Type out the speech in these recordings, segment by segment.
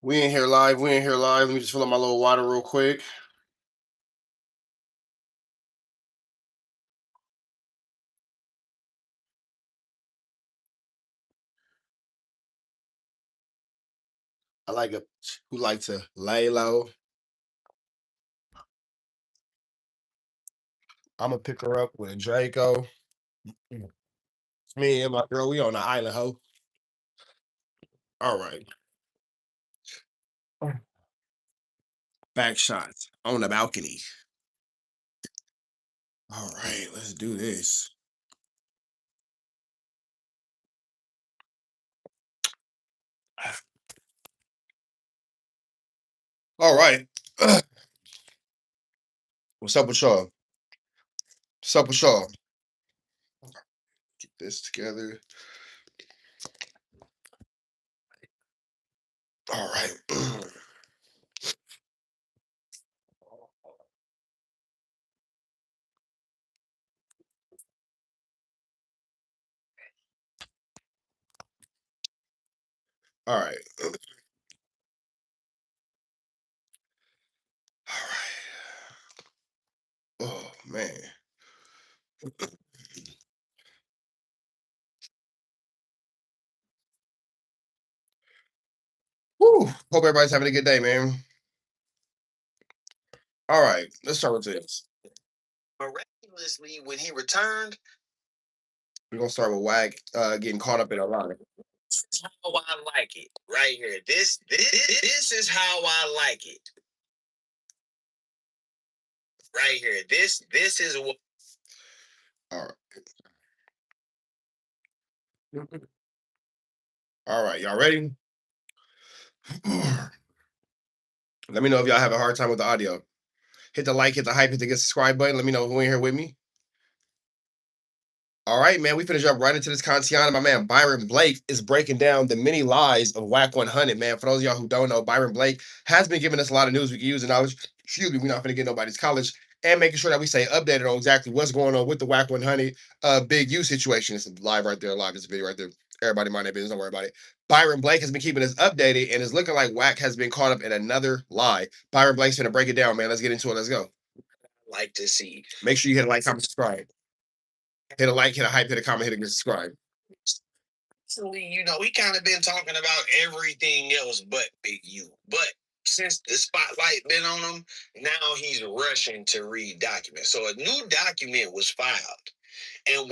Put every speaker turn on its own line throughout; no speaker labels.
We in here live. We in here live. Let me just fill up my little water real quick. I like a who like to lay low. I'm gonna pick her up with a Draco. It's me and my girl. We on the island, ho. All right. Back shots on the balcony. All right, let's do this. All right. What's up with y'all? What's up with y'all? Get this together. All right. All right. All right. Oh man. Woo. Hope everybody's having a good day, man. All right, let's start with this. Miraculously, when he returned, we're gonna start with Wack getting caught up in a line. This is how I like it, right here. This is how I like it, right here. This is what. All right, all right, y'all ready? Let me know if y'all have a hard time with the audio. Hit the like, hit the hype, hit the get subscribe button. Let me know who in here with me. All right, man. We finna jump right into this content. My man Byron Blake is breaking down the many lies of WACK100, man. For those of y'all who don't know, Byron Blake has been giving us a lot of news we can use and knowledge. Excuse me, we're not gonna get nobody's college and making sure that we stay updated on exactly what's going on with the WACK100 Big U situation. It's live right there, live. It's a video right there. Everybody mind their business, don't worry about it. Byron Blake has been keeping us updated and it's looking like Wack has been caught up in another lie. Byron Blake's gonna break it down, man. Let's get into it. Let's go. Like to see. Make sure you hit a like, comment, subscribe. Hit a like, hit a hype, hit a comment, hit a subscribe. We kind of been talking about everything else but Big U. But since the spotlight been on him, now he's rushing to read documents. So a new document was filed. And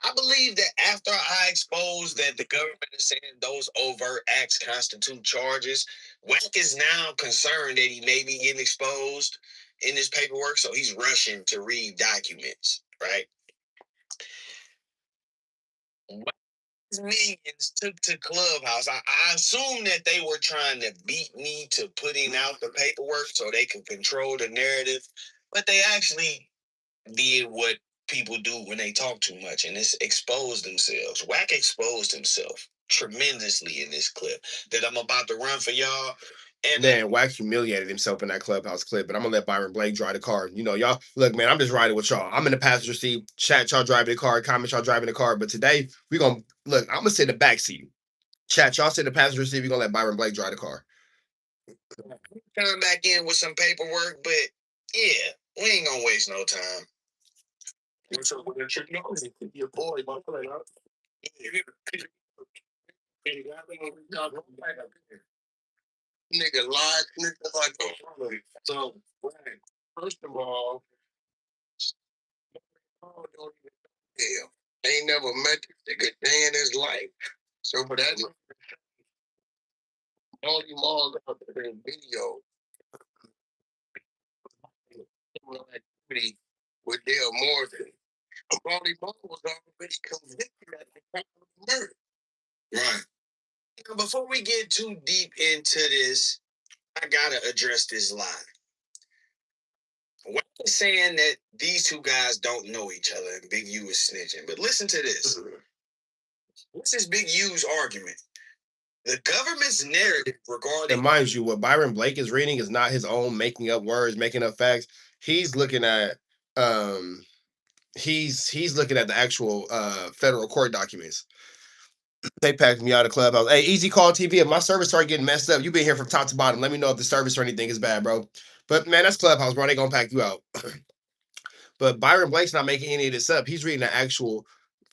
I believe that after I exposed that the government is saying those overt acts constitute charges, Wack is now concerned that he may be getting exposed in this paperwork. So he's rushing to read documents, right? Millions took to Clubhouse. I assume that they were trying to beat me to putting out the paperwork so they could control the narrative, but they actually did what people do when they talk too much, and it's exposed themselves. Wack exposed himself tremendously in this clip that I'm about to run for y'all. And then Wack humiliated himself in that Clubhouse clip, but I'm gonna let Byron Blake drive the car. Y'all look, man. I'm just riding with y'all. I'm in the passenger seat. Chat, y'all driving the car. Comment, y'all driving the car. But today we gonna look. I'm gonna sit in the back seat. Chat, y'all sit in the passenger seat. We gonna let Byron Blake drive the car. Coming back in with some paperwork, but yeah, we ain't gonna waste no time. Your boy, nigga lied, nigga like a so. First of all, hell, ain't never met this nigga day in his life. So for that, all you malls out there in video activity with Dale Morgan. Molly Ball was already convicted at the time of the murder. Right. Now, before we get too deep into this, I gotta address this lie. Wack is saying that these two guys don't know each other and Big U is snitching. But listen to this. This is Big U's argument. The government's narrative regarding. And mind you, what Byron Blake is reading is not his own making up words, making up facts. He's looking at he's looking at the actual federal court documents.
They packed me out of Clubhouse. Hey, Easy Call TV. If my service start getting messed up, you been here from top to bottom. Let me know if the service or anything is bad, bro. But man, that's Clubhouse, bro. They gonna pack you out. But Byron Blake's not making any of this up. He's reading the actual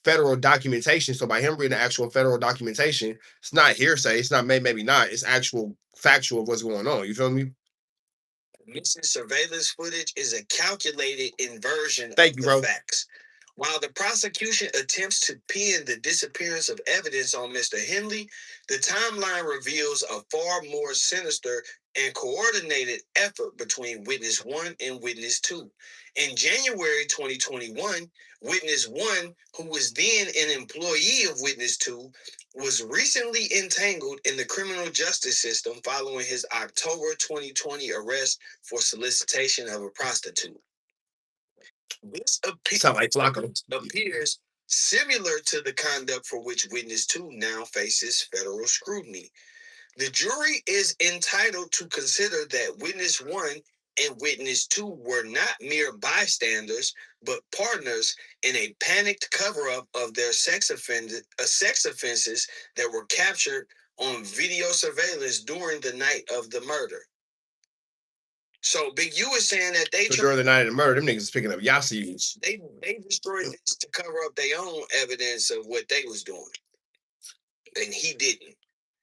federal documentation. So by him reading the actual federal documentation, it's not hearsay. It's not maybe not. It's actual factual of what's going on. You feel me?
Missing surveillance footage is a calculated inversion
Thank
of
you,
the
bro.
facts. While the prosecution attempts to pin the disappearance of evidence on Mr. Henley, the timeline reveals a far more sinister and coordinated effort between Witness 1 and Witness 2. In January 2021, Witness 1, who was then an employee of Witness 2, was recently entangled in the criminal justice system following his October 2020 arrest for solicitation of a prostitute. This
Sound like Flacco.
appears similar to the conduct for which Witness 2 now faces federal scrutiny. The jury is entitled to consider that Witness 1 and Witness 2 were not mere bystanders, but partners in a panicked cover-up of their sex offenses that were captured on video surveillance during the night of the murder. So Big U is saying that they
So during the night of the murder, them niggas is picking up Yasius.
they destroyed this to cover up their own evidence of what they was doing, and he didn't.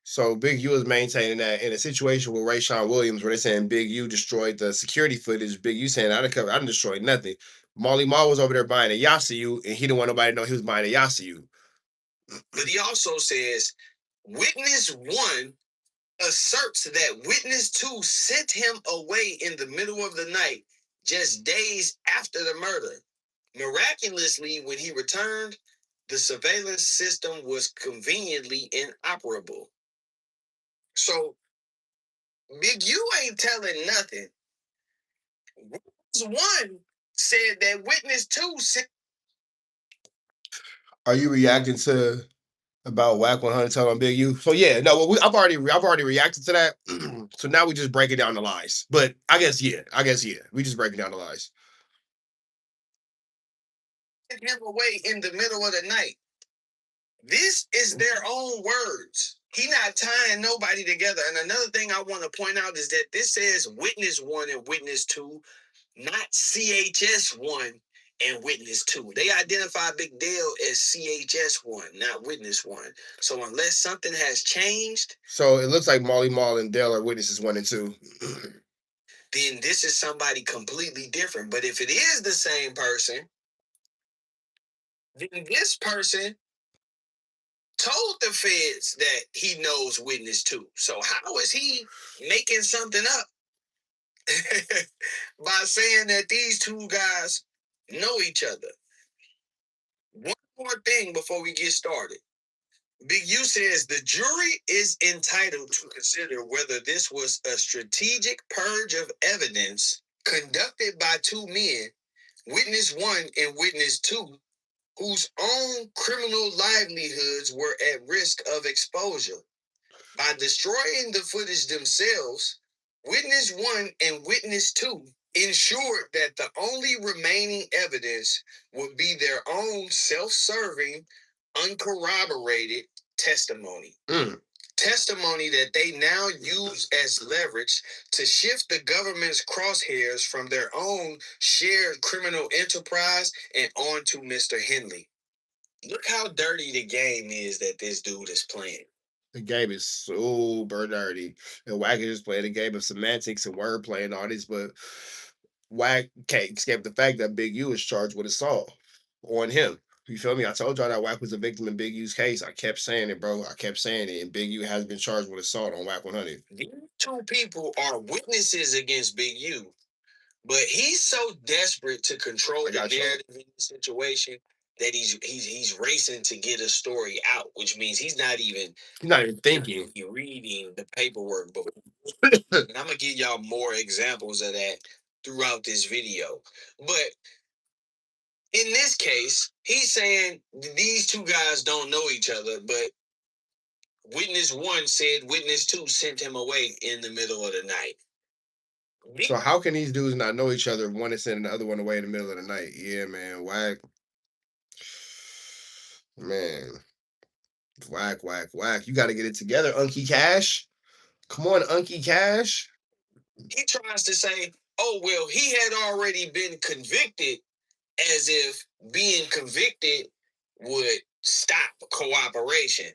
So Big U is maintaining that in a situation with Rayshawn Williams, where they're saying Big U destroyed the security footage. Big U saying I didn't destroy nothing. Molly Ma was over there buying a Yasiu, and he didn't want nobody to know he was buying a Yasiu.
But he also says Witness 1 asserts that Witness 2 sent him away in the middle of the night, just days after the murder. Miraculously, when he returned, the surveillance system was conveniently inoperable. So, Big U ain't telling nothing. Witness 1 said that Witness 2 sent.
Are you reacting to about WACK100 telling on Big U? So yeah, no, well, I've already reacted to that. So now we just breaking down the lies. But I guess yeah, we just breaking down the lies.
Him away in the middle of the night. This is their own words. He not tying nobody together. And another thing I want to point out is that this says Witness 1 and Witness 2, not CHS 1 and Witness 2. They identify Big Dale as CHS 1, not Witness 1. So unless something has changed,
so it looks like Molly Mall and Dale are witnesses 1 and 2.
then this is somebody completely different. But if it is the same person, then this person told the feds that he knows Witness 2. So how is he making something up by saying that these two guys know each other? One more thing before we get started. Big U says the jury is entitled to consider whether this was a strategic purge of evidence conducted by two men, Witness 1 and Witness 2, whose own criminal livelihoods were at risk of exposure. By destroying the footage themselves, Witness 1 and Witness 2 ensured that the only remaining evidence would be their own self-serving, uncorroborated testimony. Testimony that they now use as leverage to shift the government's crosshairs from their own shared criminal enterprise and onto Mr. Henley. Look how dirty the game is that this dude is playing.
The game is super dirty. And Wack is just playing a game of semantics and wordplay and all this, but Wack can't escape the fact that Big U is charged with assault on him. You feel me? I told y'all that Wack was a victim in Big U's case. I kept saying it, bro. I kept saying it. And Big U has been charged with assault on WACK100.
These two people are witnesses against Big U, but he's so desperate to control the narrative in the situation that he's racing to get a story out, which means he's not even
thinking.
Reading the paperwork. But I'm gonna give y'all more examples of that throughout this video. But in this case, he's saying these two guys don't know each other, but Witness 1 said Witness 2 sent him away in the middle of the night.
So how can these dudes not know each other if one is sending the other one away in the middle of the night? Yeah, man. Wack. Man. Whack, whack, whack. You got to get it together, Unky Cash. Come on, Unky Cash.
He tries to say, oh, well, he had already been convicted, as if being convicted would stop cooperation.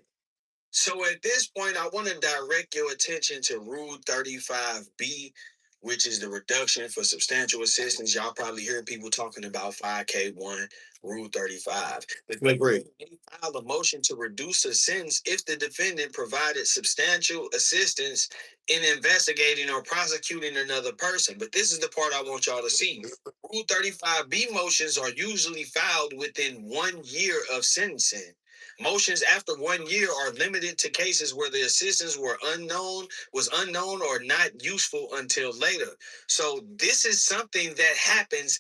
So at this point, I want to direct your attention to Rule 35B, which is the reduction for substantial assistance. Y'all probably hear people talking about 5K1, Rule 35. The government may file a motion to reduce a sentence if the defendant provided substantial assistance in investigating or prosecuting another person. But this is the part I want y'all to see. Rule 35B motions are usually filed within 1 year of sentencing. Motions after 1 year are limited to cases where the assistance was unknown or not useful until later. So this is something that happens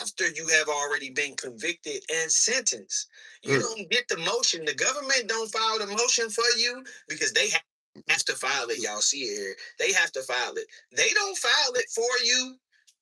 after you have already been convicted and sentenced. You don't get the motion. The government don't file the motion for you because they have to file it. Y'all see it here. They have to file it. They don't file it for you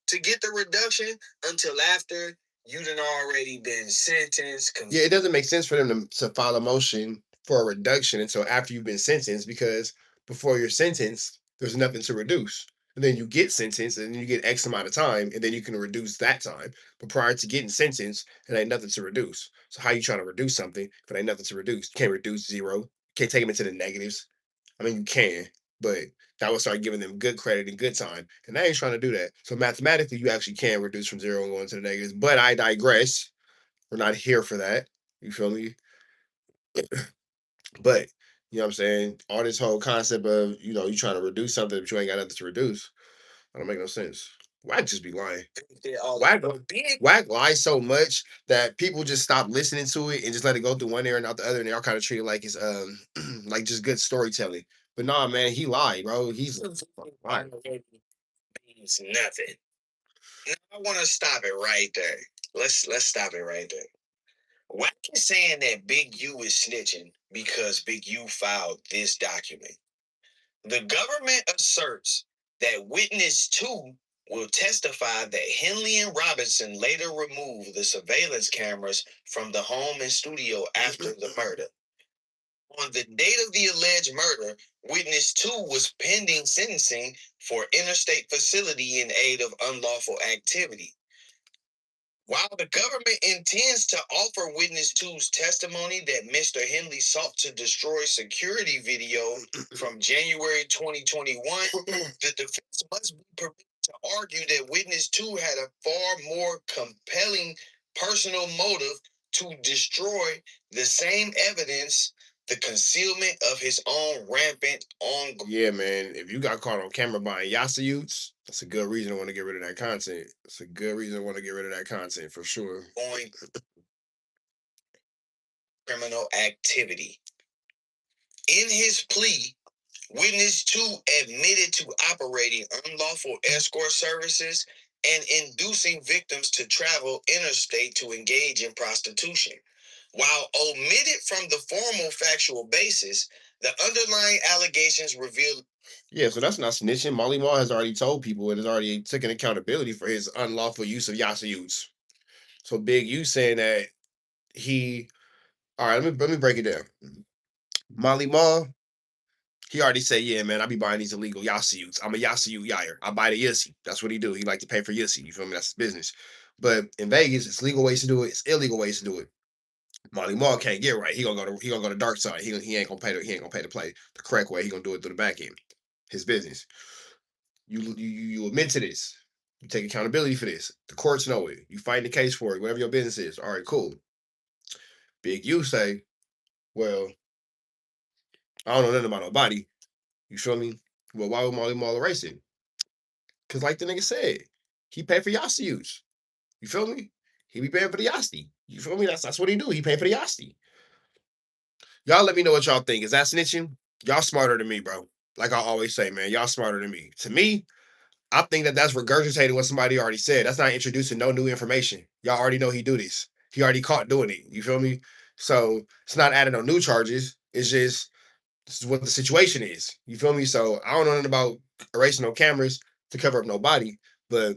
to get the reduction until after you done already been sentenced.
Yeah, it doesn't make sense for them to file a motion for a reduction until after you've been sentenced, because before you're sentenced, there's nothing to reduce. And then you get sentenced and you get X amount of time, and then you can reduce that time. But prior to getting sentenced, it ain't nothing to reduce. So how you trying to reduce something if it ain't nothing to reduce? You can't reduce zero. You can't take them into the negatives. I mean, you can, but that would start giving them good credit and good time. And they ain't trying to do that. So mathematically, you actually can reduce from zero and go into the negatives. But I digress. We're not here for that. You feel me? But you know what I'm saying? All this whole concept of, you trying to reduce something but you ain't got nothing to reduce. That don't make no sense. Wack just be lying. Wack, Wack lies so much that people just stop listening to it and just let it go through one ear and out the other, and they all kind of treat it like it's like just good storytelling. But nah, man, he lied, bro. He's lying.
Means nothing. Now, I want to stop it right there. Let's stop it right there. Wack is saying that Big U is snitching because Big U filed this document. The government asserts that witness 2 will testify that Henley and Robinson later removed the surveillance cameras from the home and studio after the murder. On the date of the alleged murder, witness 2 was pending sentencing for interstate facility in aid of unlawful activity. While the government intends to offer witness two's testimony that Mr. Henley sought to destroy security video from January 2021, the defense must be permitted to argue that witness two had a far more compelling personal motive to destroy the same evidence, the concealment of his own rampant ongoing.
Yeah, man. If you got caught on camera buying Yasayutes, that's a good reason to want to get rid of that content. That's a good reason to want to get rid of that content for sure.
Criminal activity. In his plea, witness 2 admitted to operating unlawful escort services and inducing victims to travel interstate to engage in prostitution. While omitted from the formal factual basis, the underlying allegations reveal.
Yeah, so that's not snitching. Molly Mall has already told people and has already taken accountability for his unlawful use of Yasayutes. So Big U saying that all right, let me break it down. Molly Mall, he already said, yeah, man, I be buying these illegal Yasayutes. I'm a Yasayute yayer. I buy the Yussi. That's what he do. He like to pay for Yussi. You feel me? That's his business. But in Vegas, it's legal ways to do it. It's illegal ways to do it. Molly Mall can't get right. He gonna go to dark side. He ain't gonna pay to play the correct way. He gonna do it through the back end. His business. You admit to this. You take accountability for this. The courts know it. You fight the case for it. Whatever your business is. All right, cool. Big U say, well, I don't know nothing about nobody. You feel me? Well, why would Molly Mall erase it? Because like the nigga said, he paid for Yasti use. You feel me? He be paying for the Yasti. You feel me? That's what he do. He pay for the Yasti. Y'all let me know what y'all think. Is that snitching? Y'all smarter than me, bro. Like I always say, man, y'all smarter than me. To me, I think that that's regurgitating what somebody already said. That's not introducing no new information. Y'all already know he do this. He already caught doing it. You feel me? So it's not adding no new charges. It's just this is what the situation is. You feel me? So I don't know nothing about erasing no cameras to cover up no body, but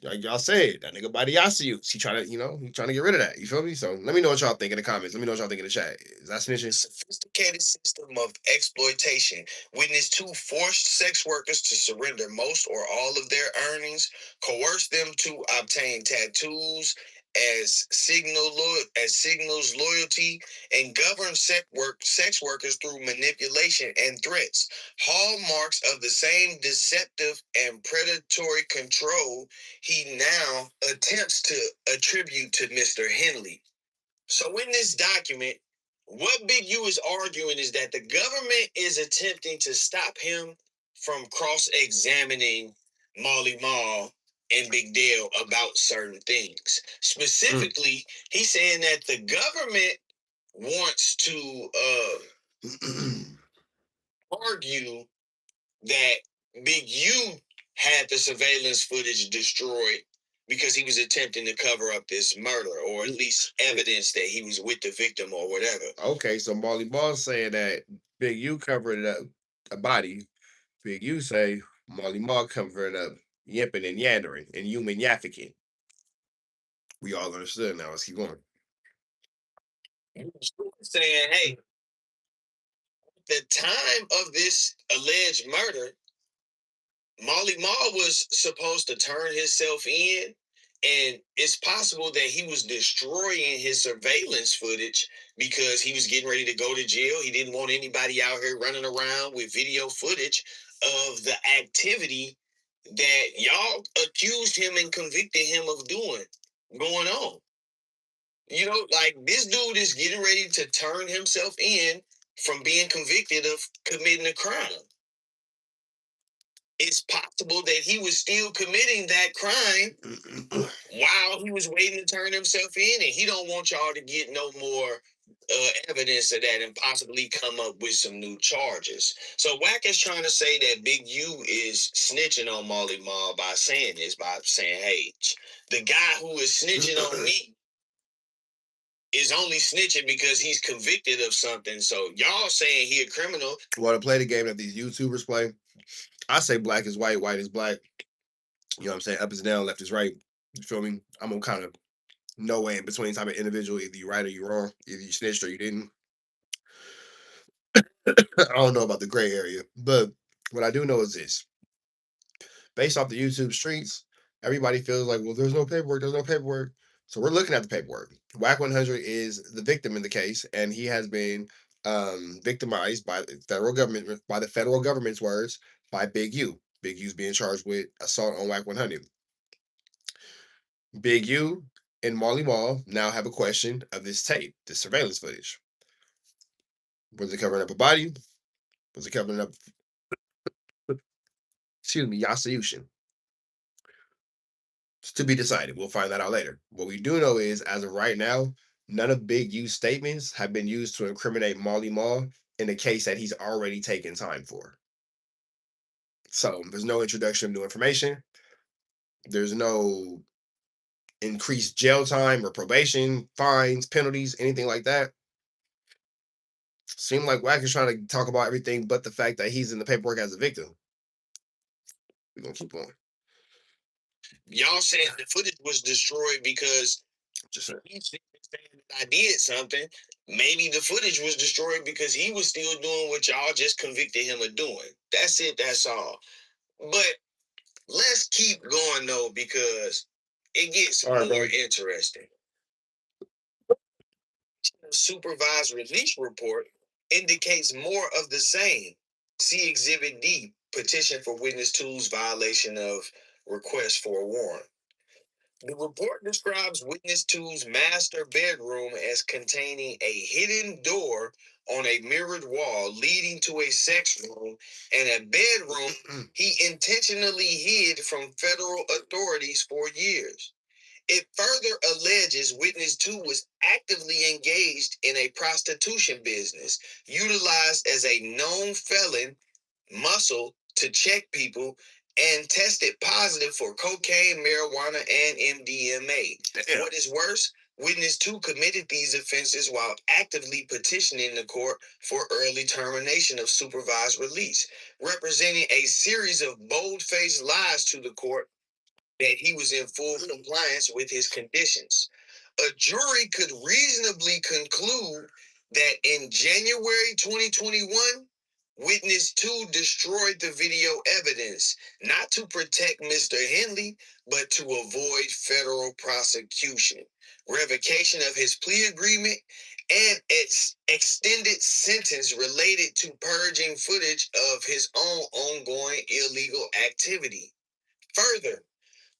Like y'all said, that nigga body you. He trying to, he trying to get rid of that. You feel me? So let me know what y'all think in the comments. Let me know what y'all think in the chat. Is that snitching?
Sophisticated system of exploitation. Witness two forced sex workers to surrender most or all of their earnings, coerce them to obtain tattoos as signals loyalty, and govern sex workers through manipulation and threats. Hallmarks of the same deceptive and predatory control he now attempts to attribute to Mr. Henley. So in this document, what Big U is arguing is that the government is attempting to stop him from cross-examining Molly Mall and Big Dale about certain things. Specifically, he's saying that the government wants to argue that Big U had the surveillance footage destroyed because he was attempting to cover up this murder, or at least evidence that he was with the victim or whatever.
Okay, so Molly Ball saying that Big U covered up a body. Big U say Molly Ball covered up yipping and yandering and human yaffiking. We all understood now. Let's keep going.
Saying, hey, the time of this alleged murder, Molly Mall was supposed to turn himself in, and it's possible that he was destroying his surveillance footage because he was getting ready to go to jail. He didn't want anybody out here running around with video footage of the activity that y'all accused him and convicted him of going on. You know, like this dude is getting ready to turn himself in from being convicted of committing a crime. It's possible that he was still committing that crime while he was waiting to turn himself in, and he don't want y'all to get no more evidence of that and possibly come up with some new charges. So Wack is trying to say that Big U is snitching on Molly Mall by saying this, by saying, hey, the guy who is snitching on me is only snitching because he's convicted of something. So y'all saying he a criminal.
Want to play the game that these YouTubers play? I say black is white, white is black. You know what I'm saying? Up is down, left is right. You feel me? I'm on kind of no way in between type of individual. Either you right or you wrong. Either you snitched or you didn't. I don't know about the gray area, but what I do know is this: based off the YouTube streets, everybody feels like, well, there's no paperwork, there's no paperwork. So we're looking at the paperwork. WACK100 is the victim in the case, and he has been victimized by the federal government, by the federal government's words, by Big U. Big U's being charged with assault on WACK100. Big U and Marley Marl now have a question of this tape, this surveillance footage. Was it covering up a body? Was it covering up, excuse me, Yasayushin? It's to be decided. We'll find that out later. What we do know is, as of right now, none of Big U's statements have been used to incriminate Marley Marl in a case that he's already taken time for. So there's no introduction of new information. There's no increased jail time or probation, fines, penalties, anything like that. Seemed like Wack is trying to talk about everything but the fact that he's in the paperwork as a victim. We're gonna keep going.
Y'all saying the footage was destroyed because
Just saying.
he's saying that I did something. Maybe the footage was destroyed because he was still doing what y'all just convicted him of doing. That's it. That's all. But let's keep going though, because it gets
All right,
more
bro.
interesting. Supervised release report indicates more of the same. See Exhibit D, petition for witness two's violation of request for a warrant. The report describes witness two's master bedroom as containing a hidden door on a mirrored wall leading to a sex room and a bedroom he intentionally hid from federal authorities for years. It further alleges witness 2 was actively engaged in a prostitution business, utilized as a known felon muscle to check people, and tested positive for cocaine, marijuana, and MDMA. Damn. What is worse, witness 2 committed these offenses while actively petitioning the court for early termination of supervised release, representing a series of bold-faced lies to the court that he was in full compliance with his conditions. A jury could reasonably conclude that in January 2021, witness 2 destroyed the video evidence, not to protect Mr. Henley, but to avoid federal prosecution, revocation of his plea agreement, and its extended sentence related to purging footage of his own ongoing illegal activity. Further,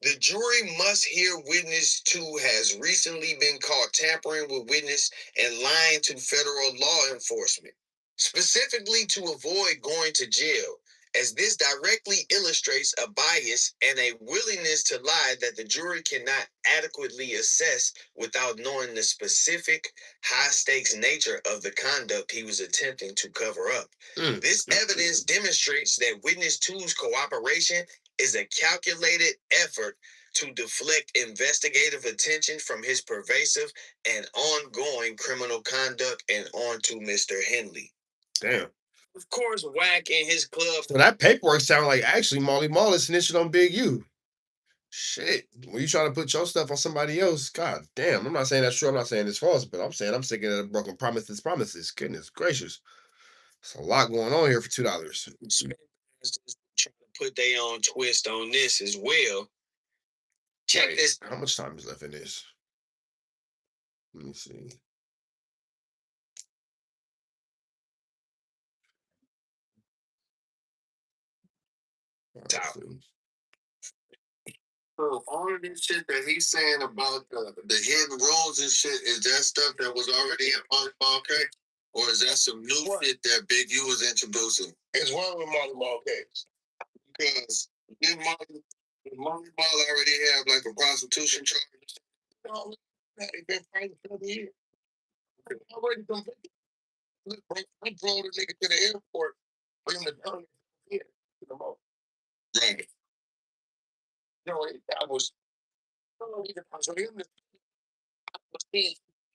the jury must hear witness 2 has recently been caught tampering with witness and lying to federal law enforcement, specifically to avoid going to jail, as this directly illustrates a bias and a willingness to lie that the jury cannot adequately assess without knowing the specific high stakes nature of the conduct he was attempting to cover up. This evidence demonstrates that witness 2's cooperation is a calculated effort to deflect investigative attention from his pervasive and ongoing criminal conduct and onto Mr. Henley.
Damn.
Of course, Wack and his club.
So that paperwork sound like actually Molly Mall is snitching on Big U. Shit. When you trying to put your stuff on somebody else, god damn. I'm not saying that's true. I'm not saying it's false, but I'm saying I'm sick of the broken promises. Goodness gracious. There's a lot going on here for $2.
Trying to put their own twist on this as well. Check
Wait,
this.
how much time is left in this? Let me see.
Honestly. So all of this shit that he's saying about the hidden rules and shit, is that stuff that was already in Molly case? Or is that some new shit that Big U was introducing? It's one with Molly case. Because did Molly already have like a prostitution charge? No, they've been fighting for the year. Already convicted. Look, bro, I drove the nigga to the airport for him to turn here. Right. No, I was.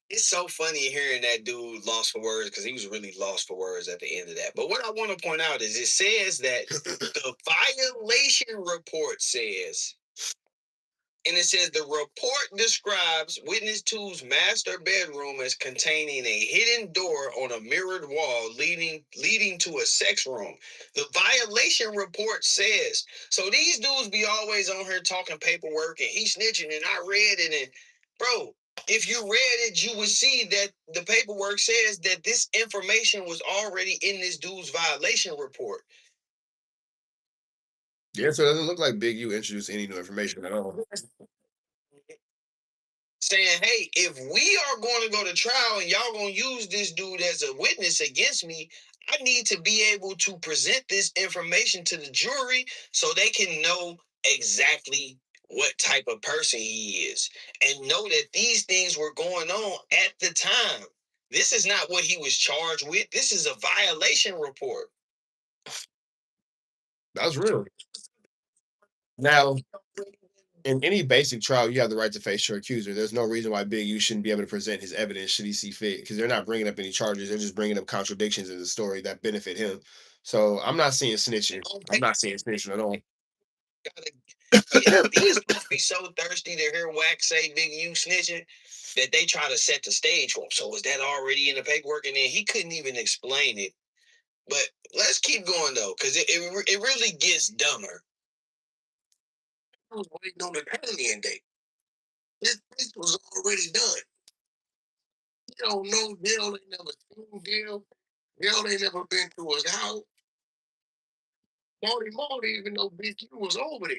It's so funny hearing that dude lost for words because he was really lost for words at the end of that. But what I want to point out is it says that the violation report says, and it says the report describes witness two's master bedroom as containing a hidden door on a mirrored wall leading to a sex room. The violation report says, so these dudes be always on here talking paperwork and he snitching and I read it and bro, if you read it, you would see that the paperwork says that this information was already in this dude's violation report.
Yeah, so it doesn't look like Big U introduced any new information at all.
Saying, hey, if we are going to go to trial and y'all going to use this dude as a witness against me, I need to be able to present this information to the jury so they can know exactly what type of person he is and know that these things were going on at the time. This is not what he was charged with. This is a violation report.
That's real. Now, in any basic trial, you have the right to face your accuser. There's no reason why Big U shouldn't be able to present his evidence should he see fit, because they're not bringing up any charges. They're just bringing up contradictions in the story that benefit him. So I'm not seeing snitching. I'm not seeing snitching at all.
These dudes be so thirsty to hear Wack say Big U snitching that they try to set the stage for him. So was that already in the paperwork? And then he couldn't even explain it. But let's keep going though, because it really gets dumber. I was waiting on the Italian date. This was already done. You don't know Dale ain't never seen Dale. Dale ain't never been to his house. Marty even though Big U was over there.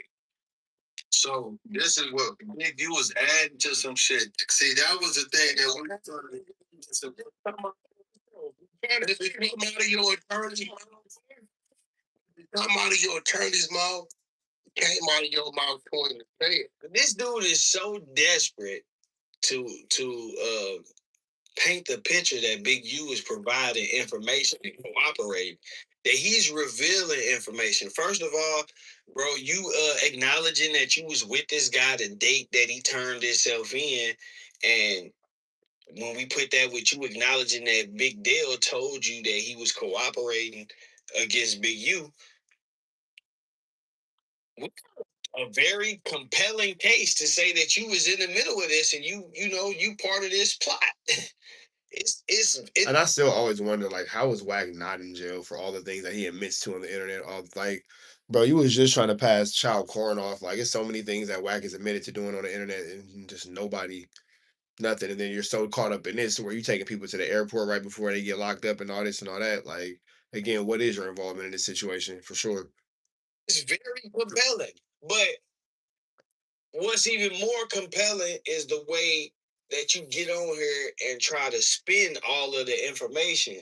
So this is what Big U was adding to some shit. See, that was the thing that we started. Come out of your attorney's mouth. Come out of your attorney's mouth. Came out of your mouth pointing the finger. This dude is so desperate to paint the picture that Big U is providing information and cooperating, that he's revealing information. First of all, bro, you acknowledging that you was with this guy the date that he turned himself in, and when we put that with you acknowledging that Big Dale told you that he was cooperating against Big U, a very compelling case to say that you was in the middle of this and you part of this plot.
And I still always wonder, like, how is Wack not in jail for all the things that he admits to on the internet? All like, bro, you was just trying to pass child corn off. Like, it's so many things that Wack is admitted to doing on the internet, and just nobody, nothing. And then you're so caught up in this where you taking people to the airport right before they get locked up and all this and all that. Like, again, what is your involvement in this situation for sure?
It's very compelling. But what's even more compelling is the way that you get on here and try to spin all of the information.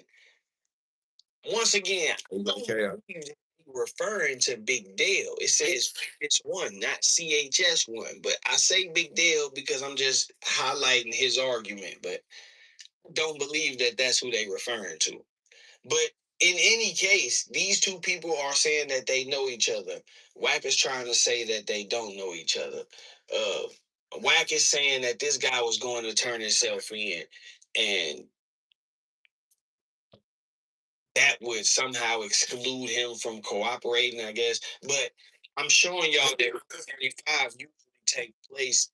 Once again, I don't believe that you're referring to Big Dale. It says it's one, not CHS1. But I say Big Dale because I'm just highlighting his argument. But don't believe that that's who they referring to. But in any case, these two people are saying that they know each other. Wack is trying to say that they don't know each other. Uh, Wack is saying that this guy was going to turn himself in, and that would somehow exclude him from cooperating, I guess. But I'm showing y'all that 35 usually take place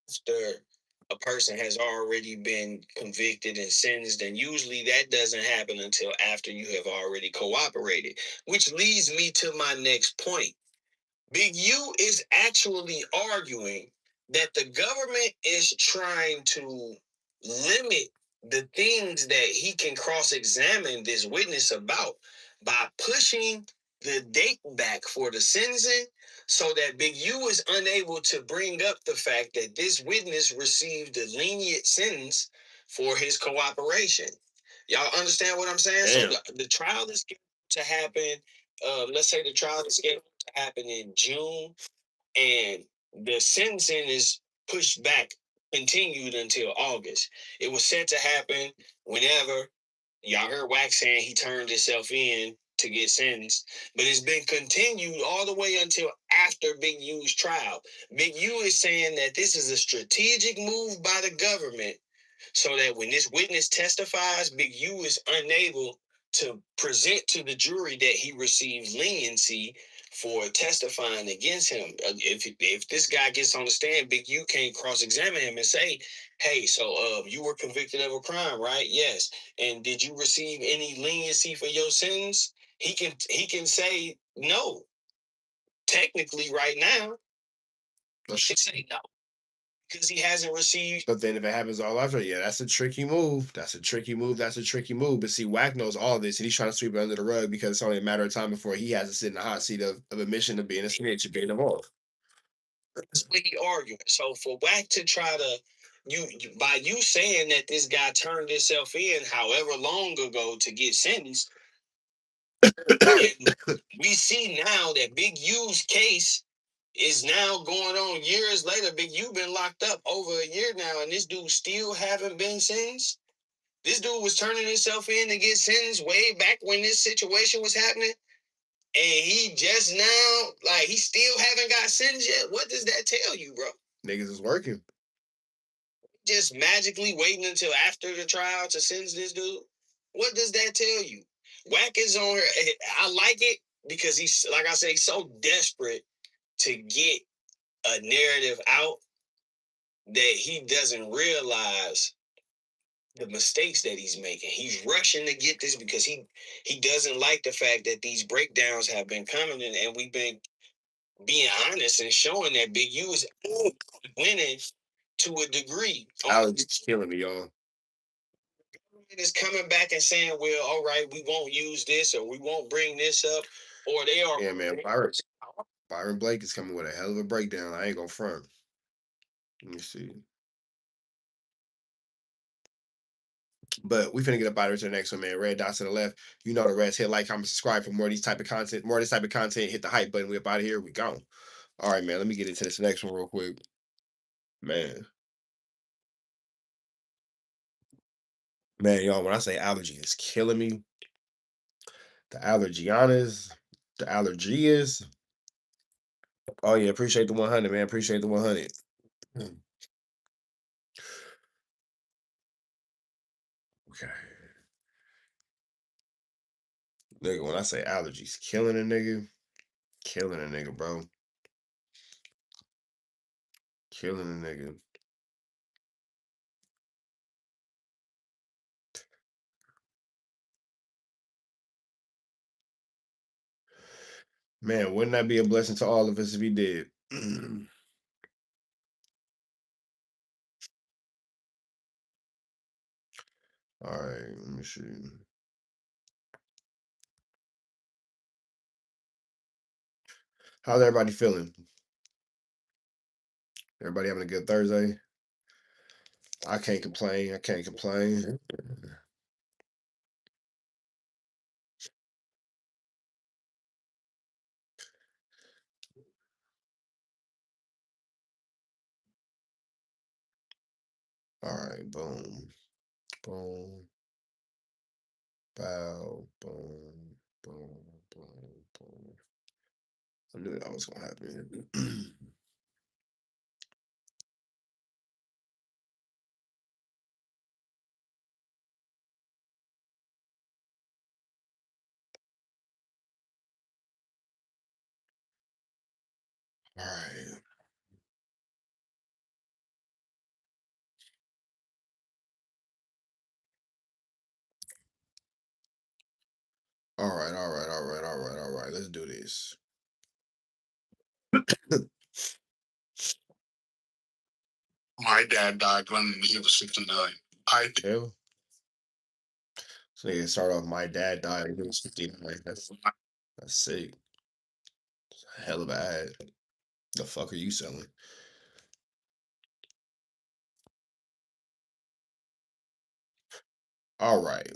after a person has already been convicted and sentenced, and usually that doesn't happen until after you have already cooperated, which leads me to my next point. Big U is actually arguing that the government is trying to limit the things that he can cross examine this witness about by pushing the date back for the sentencing so that Big U is unable to bring up the fact that this witness received a lenient sentence for his cooperation. Y'all understand what I'm saying?
Damn.
So the trial is scheduled to happen. Let's say the trial is scheduled to happen in June, and the sentencing is pushed back, continued until August. It was set to happen whenever. Y'all heard Wack saying he turned himself in to get sentenced, but it's been continued all the way until after Big U's trial. Big U is saying that this is a strategic move by the government so that when this witness testifies, Big U is unable to present to the jury that he received leniency for testifying against him. If this guy gets on the stand, Big U can't cross-examine him and say, "Hey, so you were convicted of a crime, right?" Yes. And did you receive any leniency for your sentence? He can say no. Technically, right now, he can say no because he hasn't received.
But then if it happens all after, yeah, that's a tricky move. That's a tricky move. That's a tricky move. But see, Wack knows all this, and he's trying to sweep it under the rug because it's only a matter of time before he has to sit in the hot seat of admission of being a snitch and being involved.
That's what he arguing. So for Wack to try to by you saying that this guy turned himself in however long ago to get sentenced, we see now that Big U's case is now going on years later. Big U been locked up over a year now, and this dude still haven't been sentenced. This dude was turning himself in to get sentenced way back when this situation was happening, and he just now, like, he still haven't got sentenced yet. What does that tell you, bro?
Niggas is working.
Just magically waiting until after the trial to sentence this dude? What does that tell you? Wack is on her. I like it because he's, like I say, so desperate to get a narrative out that he doesn't realize the mistakes that he's making. He's rushing to get this because he doesn't like the fact that these breakdowns have been coming, and we've been being honest and showing that Big U is winning to a degree.
Alex killing me, y'all.
Is coming back and saying, "Well, all right, we won't use this or we won't bring this up," or they are.
Yeah, man. Byron Blake is coming with a hell of a breakdown. I ain't gonna front. Let me see. But we finna get up out of here to the next one, man. Red dots to the left. You know the rest. Hit like, comment, subscribe for more of these type of content. More of this type of content. Hit the hype button. We up out of here. We gone. All right, man. Let me get into this next one real quick. Man. Man, y'all, when I say allergy is killing me, the allergy is. Oh yeah, appreciate the 100, man. Appreciate the 100. Okay. Nigga, when I say allergies, killing a nigga, bro. Killing a nigga. Man, wouldn't that be a blessing to all of us if he did? All right, let me see. How's everybody feeling? Everybody having a good Thursday? I can't complain. I can't complain. All right, boom, boom, bow, boom, boom, boom, boom. I knew that was gonna happen. All right. All right, all right, all right, all right, all right. Let's do this.
My dad died when he was 69.
Hell. So they start off. My dad died when he was 59. That's sick. Hell of a ad. The fuck are you selling? All right.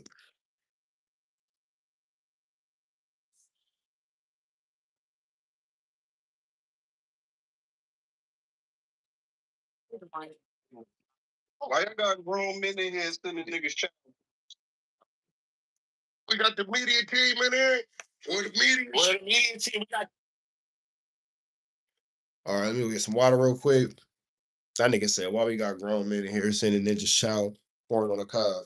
Why you got grown men in here sending niggas chat? We got the media team in here. Where the media team? We got.
All right, let me go get some water real quick. That nigga said, why we got grown men in here sending ninja shout pouring on the cob?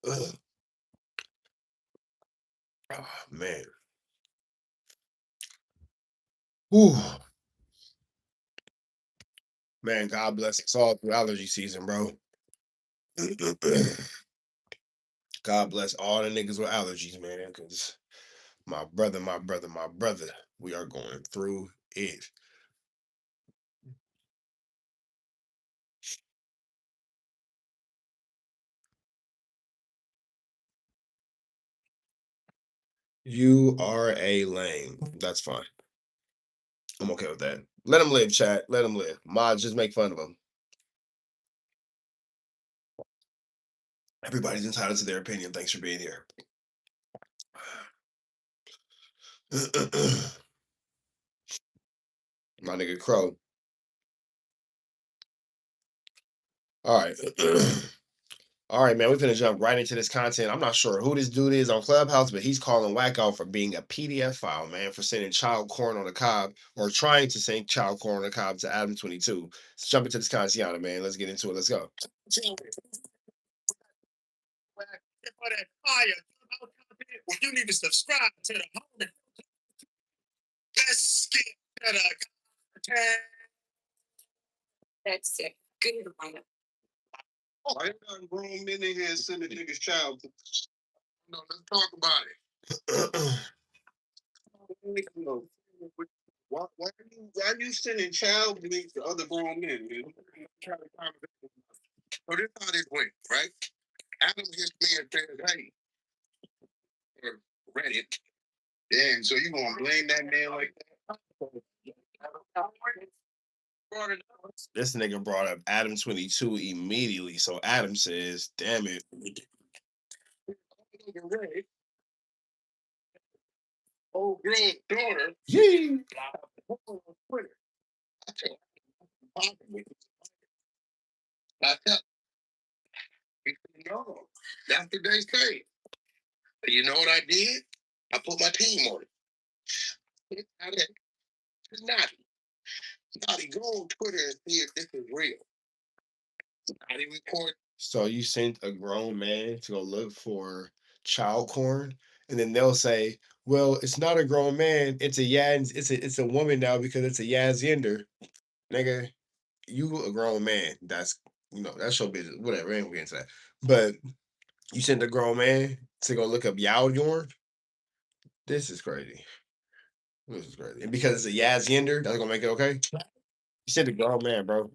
Ugh. Oh, man. Whew. Man, God bless us all through allergy season, bro. God bless all the niggas with allergies, man, because my brother, my brother, my brother, we are going through it. You are a lame. That's fine. I'm okay with that. Let him live, chat. Let him live. Mods, just make fun of him. Everybody's entitled to their opinion. Thanks for being here. My nigga Crow. All right. All right, man. We're gonna jump right into this content. I'm not sure who this dude is on Clubhouse, but he's calling Wack out for being a PDF file, man, for sending child corn on the cob or trying to send child corn on the cob to ADAM22. Let's jump into this content, man. Let's get into it. Let's go.
You need to subscribe to the home. Let's get to the That's it. Good reminder. Why you got grown men in here sending niggas child? No, let's talk about it. Why you sending child links to other grown men, man? So this how this went, right? Adam hits me and says, hey, Reddit. Damn, so you gonna blame that man like that?
This nigga brought up ADAM22 immediately. So Adam says, damn it.
Old girl's daughter.
Yee.
I tell no, that's what they say. You know what I did? I put my team on it. It's Naughty. Naughty, go on Twitter and see if this is real.
Body report. So you sent a grown man to go look for child corn, and then they'll say, "Well, it's not a grown man. It's a yaz. It's a woman now because it's a yazgender." Nigga, you a grown man. That's your business. Whatever. I ain't gonna get into that. But you sent a grown man to go look up Yorn. This is crazy. This is crazy. And because it's a yazgender, that's gonna make it okay. You sent a grown man, bro.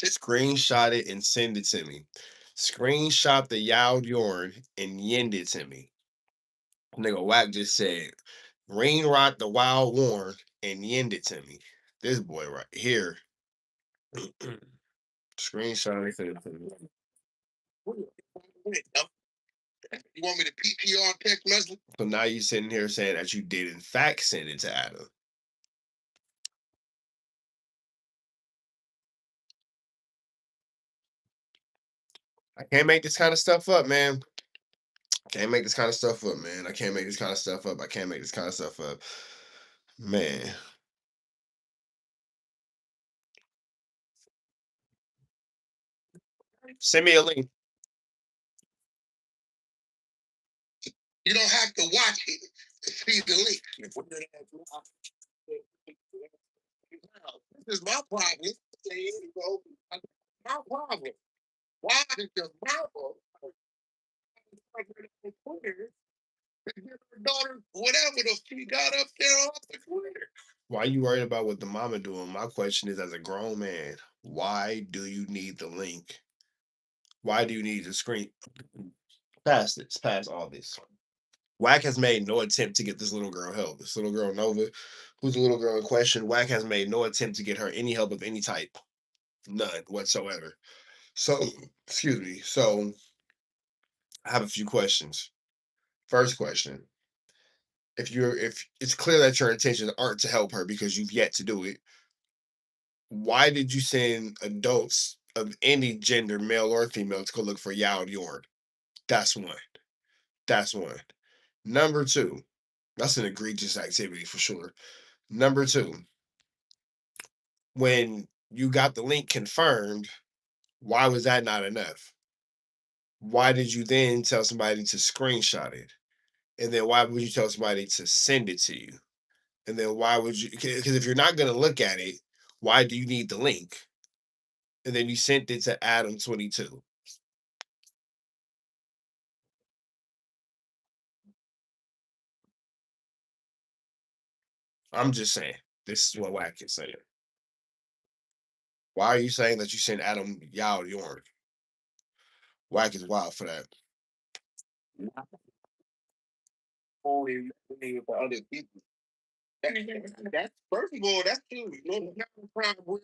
Screenshot it and send it to me. Screenshot the Yao Yorn and yend it to me. Nigga Wack just said, "Rain rot the wild worn and yend it to me." This boy right here. Screenshot it. Send it to me. You want me to PTR text message? So now you sitting here saying that you did in fact send it to Adam. I can't make this kind of stuff up, man. Can't make this kind of stuff up, man. I can't make this kind of stuff up. I can't make this kind of stuff up. Man. Send me a link. You don't have to watch it to see the link. This is my problem. My problem. Why is your mama daughter, whatever the she got up there off the Twitter? Why you worried about what the mama doing? My question is, as a grown man, why do you need the link? Why do you need the screen? Past this, past all this. Wack has made no attempt to get this little girl help. This little girl Nova, who's the little girl in question, Wack has made no attempt to get her any help of any type. None whatsoever. So, excuse me. So, I have a few questions. First question: if it's clear that your intentions aren't to help her because you've yet to do it, why did you send adults of any gender, male or female, to go look for Yao Yorn? That's one. That's one. Number two, that's an egregious activity for sure. Number two, when you got the link confirmed, why was that not enough? Why did you then tell somebody to screenshot it? And then why would you tell somebody to send it to you? And then why would you? Because if you're not going to look at it, why do you need the link? And then you sent it to ADAM22. I'm just saying, this is what Wack is saying. Why are you saying that you sent Adam Yao Yorn? Wack is wild for that. Only for other people. That's first of all, that's true. No crime where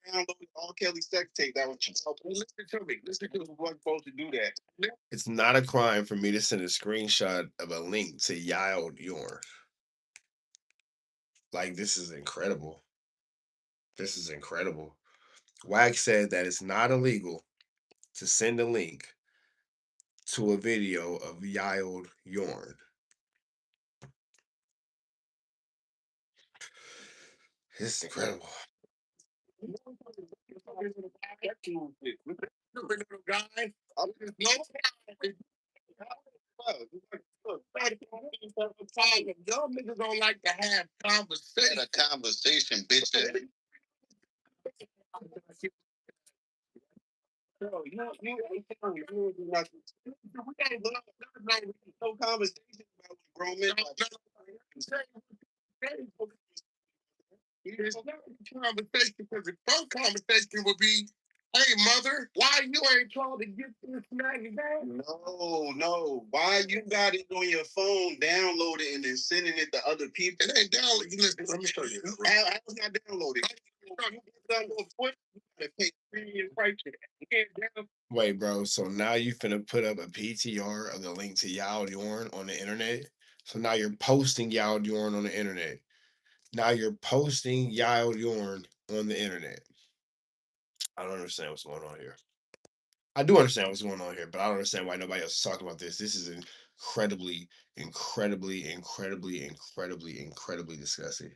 downloaded R. Kelly sex tape that was listen to me. Listen to who was supposed to do that. It's not a crime for me to send a screenshot of a link to Yao Yorn. Like, this is incredible. This is incredible. Wag said that it's not illegal to send a link to a video of Yael Yorn. This is incredible. Y'all niggas don't like to have conversation. A conversation, bitch. Bro, you ain't telling me you do nothing. We ain't no conversation about grown men. It's not a conversation because the first conversation would be, "Hey, mother, why you ain't trying to get this magazine?" No. Why you got it on your phone, download it, and then sending it to other people? It ain't downloaded. Listen, let me show you. I was not downloaded. Wait, bro. So now you finna put up a PTR of the link to Yao Yorn on the internet. So now you're posting Yao Yorn on the internet. Now you're posting Yao Yorn on the internet. I don't understand what's going on here. I do understand what's going on here, but I don't understand why nobody else is talking about this. This is incredibly disgusting.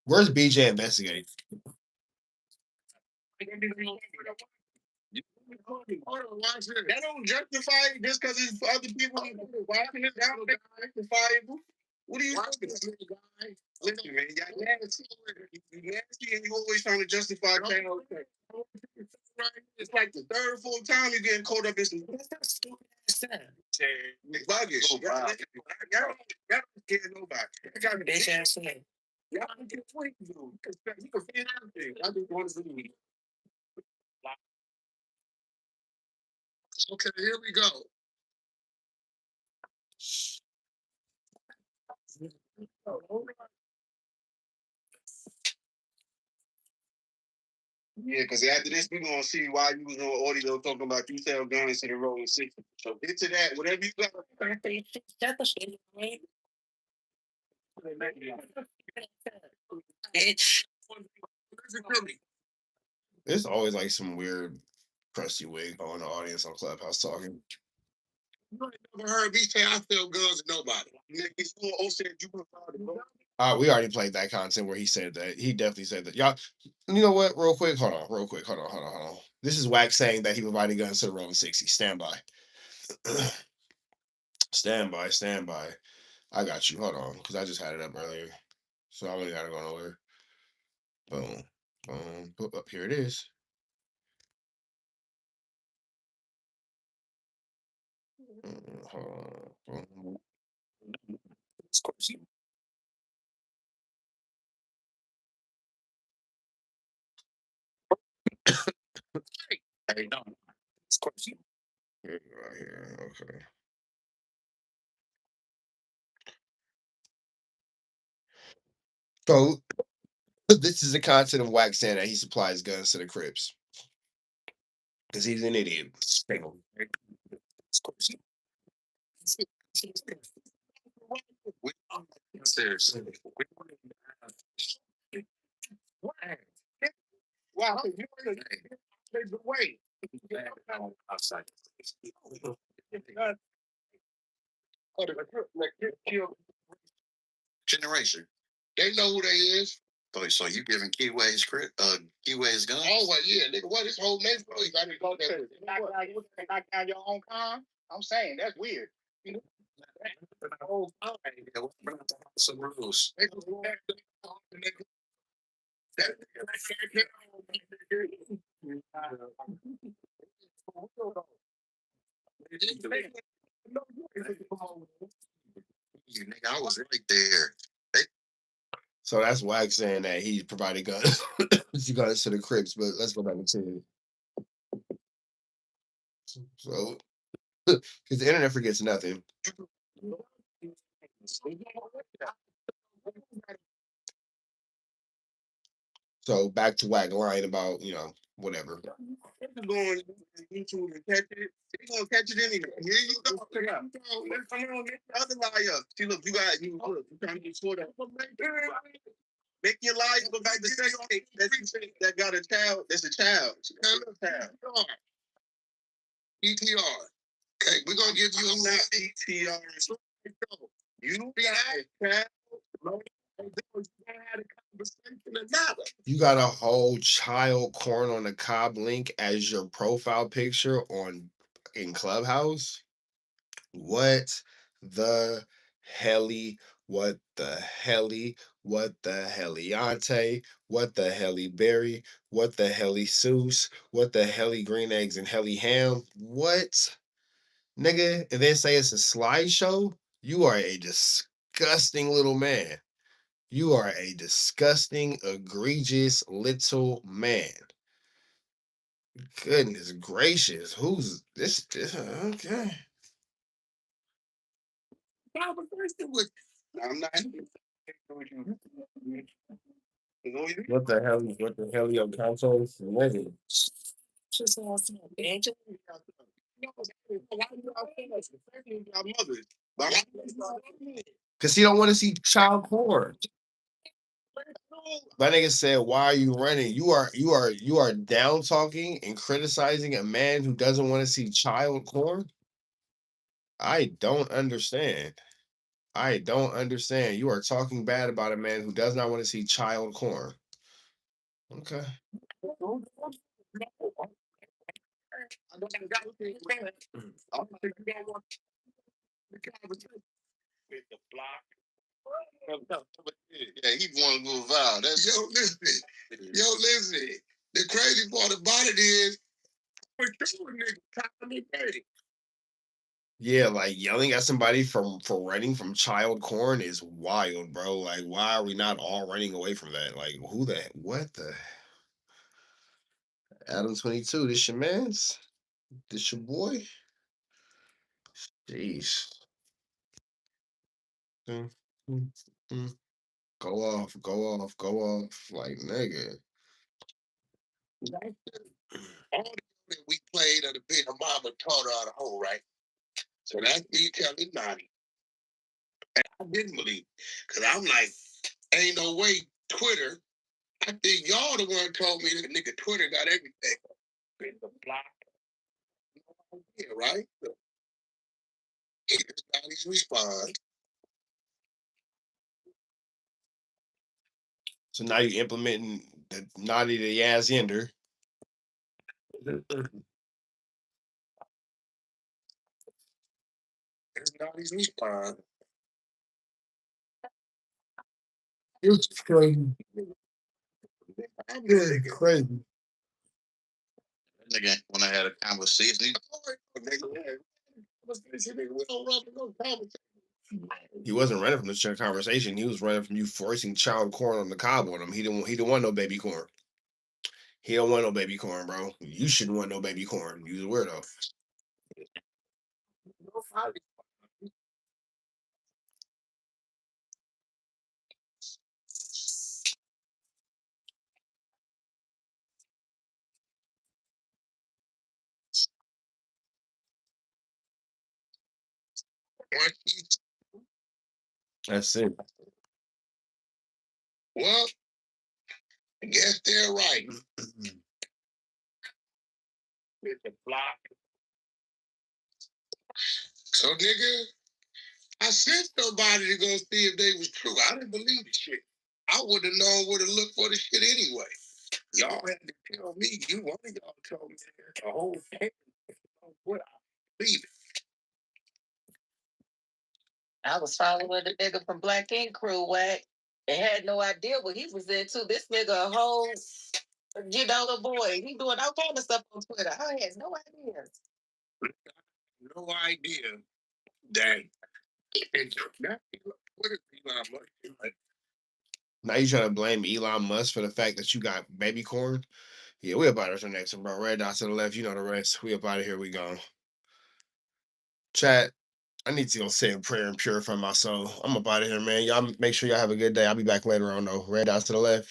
Where's BJ investigate?
That don't justify it just because it's other people watching it. That don't justifiable. What are you talking about? Listen, man, y'all nasty. You nasty and you always trying to justify channel. It's like the third or fourth time you're getting caught up in some buggish. Y'all don't care nobody. I got this ass in. Y'all don't get what you do. You can feel everything. I just want to see. Okay, here we go. Yeah, because after this, we're going to see why you was on audio talking about you sell guns to the rolling 60. So get to that. Whatever you got.
There's always like some weird crusty wig on the audience on Clubhouse talking.
You ain't never heard me say I sell guns to nobody.
We already played that content where he said that. He definitely said that. Y'all, you know what? Real quick, hold on. This is Wack saying that he provided guns to the rolling 60. Stand by. stand by. I got you. Hold on, because I just had it up earlier. So I only gotta go nowhere. Boom. Up here it is. Hold on. Hey, no. Right here. Okay. So this is the content of Wack saying that he supplies guns to the Crips. Because he's an idiot.
Seriously. Wow, you take the way. Generation. They know who they is. So you giving Keyway his gun? Oh well, yeah, nigga. What this whole neighborhood? I didn't go there. Knock down your own car. I'm saying that's weird. Some rules. You nigga, I was right there.
So that's Wack saying that he provided guns, guns to the Crips. But let's go back to so because the internet forgets nothing. So back to Wack lying about whatever.
Going YouTube and catch it. They gonna catch it anyway. Here you go. Come on, get the other liar. See, look, you trying to get scored up. Make your life look like the second that got a child. That's a child. ETR. Okay, we're gonna give you a ETR. You be a child.
You got a whole child corn on the cob link as your profile picture in Clubhouse. What the helly? What the helly? What the heliante? What the helly berry? What the helly Seuss? What the helly green eggs and helly ham? What, nigga? And then say it's a slideshow? You are a disgusting little man. You are a disgusting, egregious little man. Goodness gracious. Who's this? Okay.
I'm not.
What the hell? What the hell? Your consoles? Nigga. Because he don't want to see child porn. That nigga said, "Why are you running? You are down talking and criticizing a man who doesn't want to see child porn." I don't understand. I don't understand. You are talking bad about a man who does not want to see child porn. Okay.
Yeah, he want to go viral. That's yo, listen. Yo, listen. The crazy part about it is, for sure, nigga, Tommy Petty.
Yeah, like yelling at somebody for running from child porn is wild, bro. Like, why are we not all running away from that? Like, who the what the Adam22? This your man's? This your boy? Jeez. Mm, mm, mm. Go off, go off, go off. Like, nigga.
All that we played at the bit of mama taught her how to hold, right? So that's me telling Nani. I didn't believe because I'm like, ain't no way Twitter. I think y'all the one told me that nigga Twitter got everything. Been the block. Yeah, right? So, everybody's response.
So now you're implementing the naughty to Yaz Yender.
Everybody's response.
It's crazy.
I'm
It's crazy.
nigga, when I had a conversation, we don't run for no conversation.
He wasn't running from the conversation. He was running from you forcing child corn on the cob on him. He didn't want no baby corn. He don't want no baby corn, bro. You shouldn't want no baby corn. You's a weirdo. That's it.
Well, I guess they're right. So, nigga, I sent somebody to go see if they was true. I didn't believe the shit. I would have known where to look for the shit anyway. Y'all had to tell me. You one of y'all told me the whole thing. What I believe it. I was following the nigga from Black Ink Crew, Wack, and had no idea what he was into. This nigga, a whole, the boy, he doing all kind of stuff on Twitter. I had no idea. No idea that what is Elon Musk?
Now you trying to blame Elon Musk for the fact that you got baby corn? Yeah, we about to the next one, bro. Red dots to the left, you know the rest. We up out of here. We gone. Chat. I need to go say a prayer and purify my soul. I'm up out of here, man. Y'all make sure y'all have a good day. I'll be back later on though. Red dots to the left.